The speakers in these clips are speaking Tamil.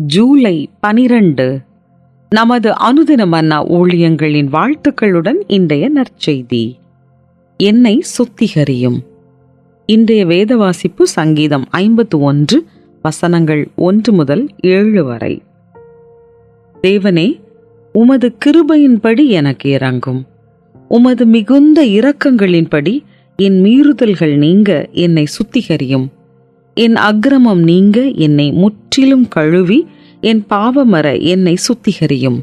ஜூலை 12. நமது அனுதின மன்னா ஊழியங்களின் வாழ்த்துக்களுடன் இன்றைய நற்செய்தி. என்னை சுத்திகரியும். இன்றைய வேத வாசிப்பு சங்கீதம் 51 வசனங்கள் 1 முதல் 7 வரை. தேவனே, உமது கிருபையின்படி எனக்கு இரங்கும். உமது மிகுந்த இரக்கங்களின்படி என் மீறுதல்கள் நீங்க என்னை சுத்திகரியும். என் அக்கிரமம் நீங்க என்னை முற்றிலும் கழுவி என் பாவமற என்னை சுத்திகரியும்.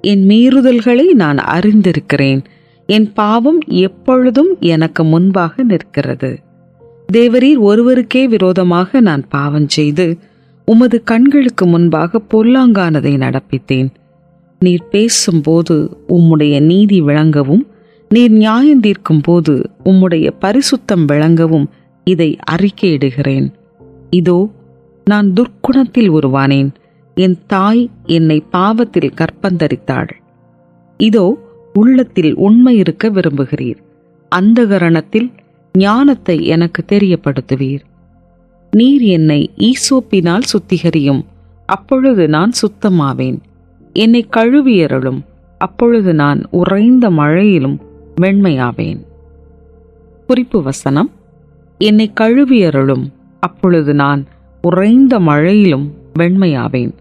என் மீறுதல்களை நான் அறிந்திருக்கிறேன். என் பாவம் எப்பொழுதும் எனக்கு முன்பாக நிற்கிறது. தேவரீர் ஒருவருக்கே விரோதமாக நான் பாவம் செய்து உமது கண்களுக்கு முன்பாக பொல்லாங்கானதை நடப்பித்தேன். நீர் பேசும்போது உம்முடைய நீதி விளங்கவும், நீர் நியாயம் தீர்க்கும் போது உம்முடைய பரிசுத்தம் விளங்கவும் இதை அறிக்கையிடுகிறேன். இதோ, நான் துர்க்குணத்தில் உருவானேன். என் தாய் என்னை பாவத்தில் கற்பந்தரித்தாள். இதோ, உள்ளத்தில் உண்மை இருக்க விரும்புகிறீர். அந்தகரணத்தில் ஞானத்தை எனக்கு தெரியப்படுத்துவீர். நீர் என்னை ஈசோப்பினால் சுத்திகரியும், அப்பொழுது நான் சுத்தமாவேன். என்னை கழுவியருளும், அப்பொழுது நான் உறைந்த மழையிலும் வெண்மையாவேன். குறிப்பு வசனம்: என்னை கழுவியருளும், அப்பொழுது நான் உறைந்த மழையிலும் வெண்மையாவேன்.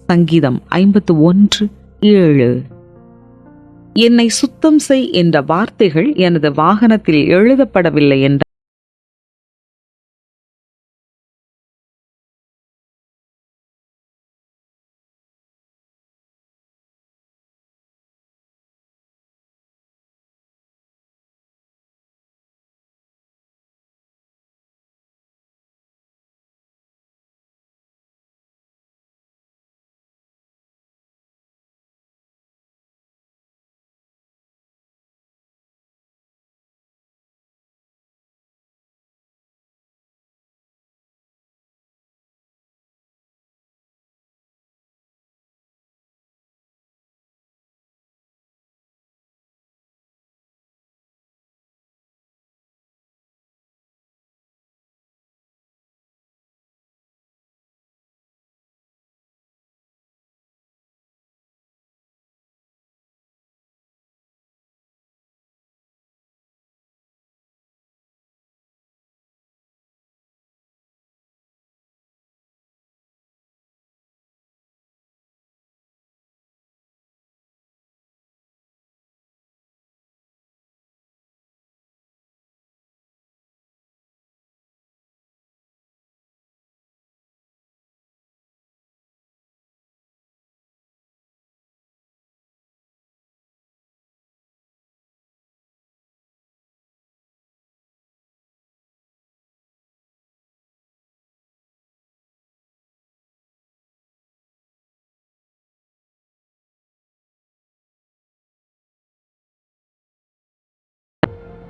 சங்கீதம் 51:7. என்னை சுத்தம் செய் என்ற வார்த்தைகள் எனது வாகனத்தில் எழுதப்படவில்லை என்ற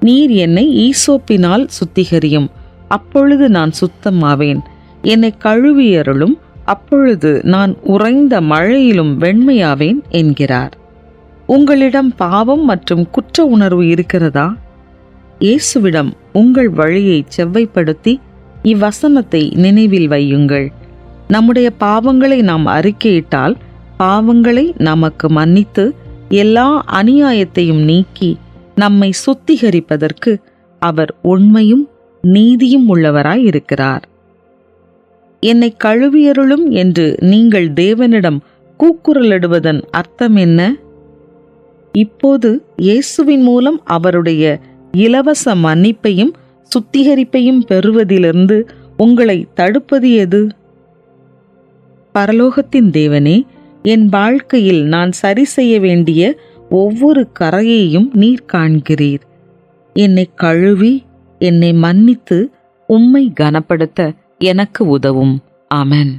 நீர் என்னை ஈசோப்பினால் சுத்திகரியும், அப்பொழுது நான் சுத்தமாவேன். என்னை கழுவியருளும், அப்பொழுது நான் உறைந்த மழையிலும் வெண்மையாவேன் என்கிறார். உங்களிடம் பாவம் மற்றும் குற்ற உணர்வு இருக்கிறதா? இயேசுவிடம் உங்கள் வழியை செவ்வைப்படுத்தி இவ்வசனத்தை நினைவில் வையுங்கள். நம்முடைய பாவங்களை நாம் அறிக்கையிட்டால் பாவங்களை நமக்கு மன்னித்து எல்லா அநியாயத்தையும் நீக்கி நம்மை சுத்திகரிப்பதற்கு அவர் உண்மையும் நீதியும் உள்ளவராய் இருக்கிறார். என்னை கழுவியருளும் என்று நீங்கள் தேவனிடம் கூக்குரலிடுவதன் அர்த்தம் என்ன? இப்போது இயேசுவின் மூலம் அவருடைய இலவச மன்னிப்பையும் சுத்திகரிப்பையும் பெறுவதிலிருந்து உங்களை தடுப்பது எது? பரலோகத்தின் தேவனே, என் வாழ்க்கையில் நான் சரி செய்ய வேண்டிய ஒவ்வொரு கரையையும் நீர் காண்கிறீர். என்னை கழுவி என்னை மன்னித்து உம்மை கனப்படுத்த எனக்கு உதவும். ஆமென்.